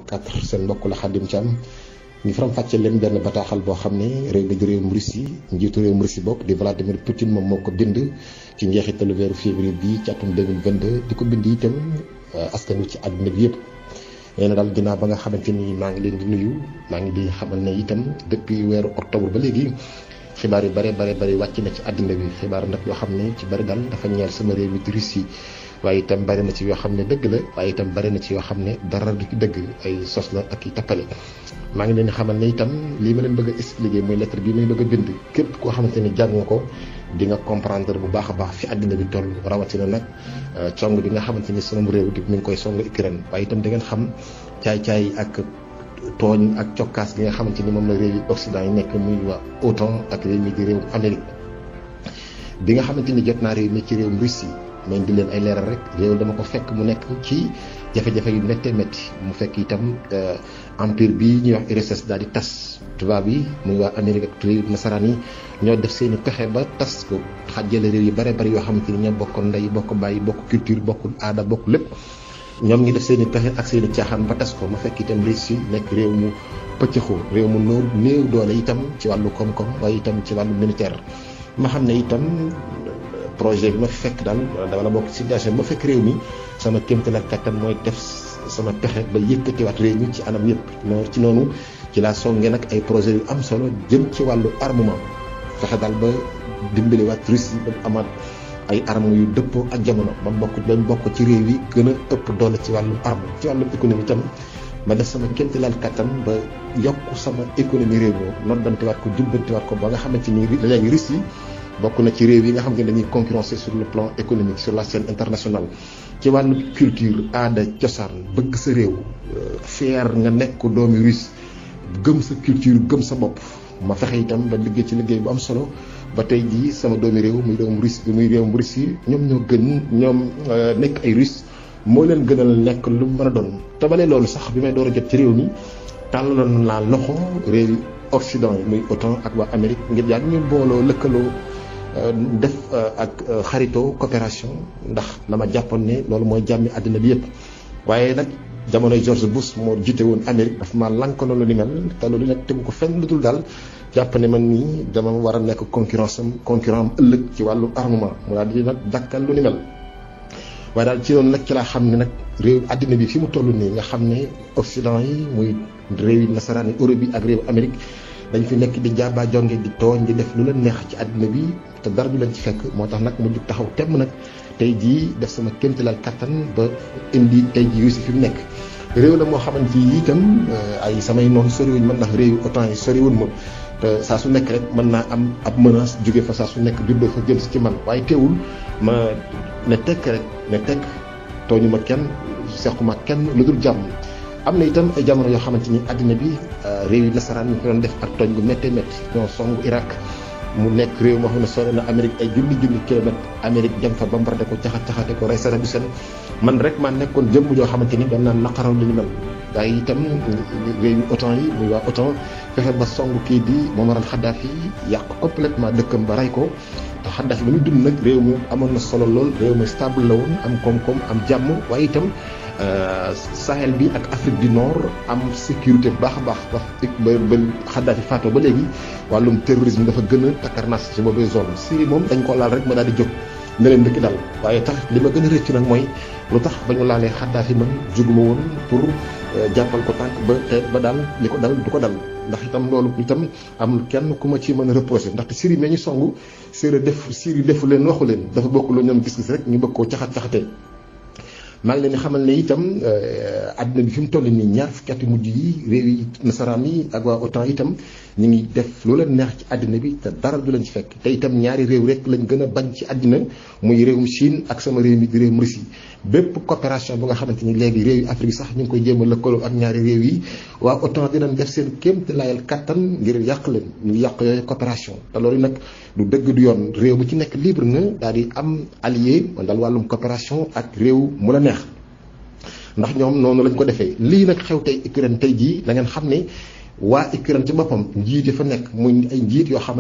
4 seen mbokk la Khadim Thiam ñu faram fàcce leen benn bataaxal boo xam ne réew mi di réewum Russie njiitu réewum Russie bokk di Vladimir Poutine moom moo ko bind ci njeexitalu weeru février bi ci atum 2022 di ko bind itam askan wi ci àdduna bi yëpp. nee na daal ginnaaw ba nga xamante ni maa ngi leen di nuyu maa ngi di xamal ne itam depuis weeru octobre ba léegi xibaar yu bare wàcc na ci àddina bi xibaar nag yoo xam ne ci bari daal dafa ñeel sama réew mi di Russie waaye itam bari na ci yoo xam ne dëgg la waaye itam bari na ci yoo xam ne dara du ci dëgg ay sos la ak i tappale maa ngi leen di xamal ne itam lii ma leen bëgg a expliquer muy lettre bii may bëgg a bind képp koo xamante ni jàng nga ko di nga comprendre bu baax a baax fi àddina bi toll rawatina nag cong bi nga xamante ni sama réew di mi ngi koy song Ukraine waaye itam da ngeen xam caay-caay ak tooñ ak cokkaas gi nga xamante ni moom la réew yi Occident yi nekk muy waa OTAN ak réew mi di réewum Amérique bi nga xamante ni jot naa réew mi ci réewum Russie mais di leen ay leeral rek réew dama ko fekk mu nekk ci jafe-jafe yu méttee métti mu fekk itam empire bi ñuy wax URSS daal di tas tubaab yi muy waa Amérique ak réew nasaraan yi ñoo def seen i pexe ba tas ko xàjjale réew yu bare yoo xamante ni ñoo bokk ndey bokk bàyyi bokk culture bokk aada bokk lépp ñoom ngi def seen i pexe ak seen i caaxaan ba tas ko mu fekk itam Russie nekk réew mu pëccëxoo réew mu néew doole itam ci wàllu koom-koom waaye itam ci wàllu militaire ma xam ne itam projet bi ma fekk daal wala bokk situation bi ma fekk réew mi sama kéemtalaat kattan mooy def sama pexe ba yëkkatiwaat réew mi ci anam yëpp ci noonu ci laa songee nag ay projet yu am solo jëm ci wàllu armement fexe daal ba dimbaliwaat Russie ba amaat ay armes yu dëppoo ak jamono ba bokk ci réew yi gën a ëpp doole ci wàllu arme ci wàllu économie itam ma def sama kéemtalaat kattan ba yokk sama économie réew mi noddantiwaat ko jubbantiwaat ko ba nga xamante ni léegi Russie bokk na ci réew yi nga xam ne dañuy concurrencer sur le plan économique sur la scène internationale ci wàllu culture aada cosaan bëgg sa réew fier nga nekk doomi russe gëm sa culture gëm sa bopp ma fexe itam ba liggéey ci liggéey bu am solo ba tey jii sama doomi réew muy réewum Russie ñoom nekk ay russe moo leen gënal nekk lu mën a doon te balee loolu sax bi may door a jot ci réew mi tàllaloon laa loxo réew yi Occident yi muy OTAN ak waa Amérique ngir yàgg ñu booloo lëkkaloo def ak xaritoo coopération ndax dama jàppoon ne loolu mooy jàmmi àddina bi yëpp waaye nag jamonoy George Bush moo jiite woon Amérique dafa ma lankoon lu ni mel te loolu nag tegu ko fenn lu dul daal jàpp ne man nii dama war a nekk concurrent am ëllëg ci wàllu armement mu daal di nag dakkal lu ni mel waaye daal ci noonu nag ci laa xam ne nag réew àddina bi fi mu toll nii nga xam ne Occident yi muy réew yi nasaraan yi Europe yi ak réew Amérique dañ fi nekk di jaaba jonge di tooñ di def lu leen neex ci àddina bi te dara du leen ci fekk moo tax nag mu jug taxaw temm nag tey jii def sama kéemtalaal kattan ba indi tey jii Russie fi mu nekk réew la moo xamante ni itam ay samay noonu soriwuñ man ndax réewu OTAN yi soriwuñ ma te saa su nekk rek mën naa am ab menace jóge fa saa su nekk juddoo fa jëm si ci man waaye teewul ma ne tekk rek ne tekk tooñu ma kenn sequma kenn lu dul jàmm. am na itam ay jamono yoo xamante ni àddina bi réew yi nasaraan ñu ko doon def ak tooñ gu méttee métti ñoo songu Irak mu nekk réew moo xam ne sore na Amérique ay junni kilomètre Amérique jëm fa bombardé ko caxate ko rey Saddam Hussein man rek maa nekkoon jëmm joo xamante ni doon naan naqaraw li ñu mel waaye itam réew yi OTAN yi muy waa OTAN fexe ba songu kii di Muammar al-Kadhafi yàq complètement dëkkam ba rey ko te Kadhafi ba ñu dund nag réew mi amoon na solo lool réew mi stable la woon am koom-koom am jàmm waaye itam Sahel bi ak Afrique du Nord am sécurité bu baax a baax ba Kadhafi faatoo ba léegi wàllum terrorisme dafa gën a takkarnaas ci boobu zone Syrie moom dañ ko laal rek ma daal di jóg ne leen dëkk dal waaye tax li ma gën a rëccu nag mooy lu tax ba ñu laalee Kadhafi man juguma woon pour jàppal ko tànk ba daal li ko dal du ko dal ndax itam loolu itam am kenn ku ma ci mën a reproché ndaxte Syrie mais ñu songu Syrie defu leen waxu leen dafa bokk lu ñoom gis-gis rek ñu bëgg koo caxatee maa ngi leen di xamal ne itam àddina bi fi mu toll nii ñaar fukki at yu mujj yi réew yi nasaraan yi ak waa OTAN itam ñu ngi def lu leen neex ci àddina bi te dara du leen ci fekk te itam ñaari réew rek lañ gën a bañ ci àddina muy réewum Chine ak sama réew mi di réewum Russie bépp coopération bu nga xamante ni léegi réew yi Afrique sax ñu ngi koy jéem a lëkkaloo ak ñaari réew yi waa OTAN dinañ def seen kéemtalaayal kattan ngir yàq leen ñu yàq yooyu coopération te loolu nag du dëgg du yoon réew bu ci nekk libre na daal di am allié wala daal wàllum coopération ak réew mu la neex ndax ñoom noonu lañ ko defee lii nag xew tey Ukraine tey jii da ngeen xam ne waa Ukraine ci boppam njiit yi fa nekk muy ay njiit yoo xam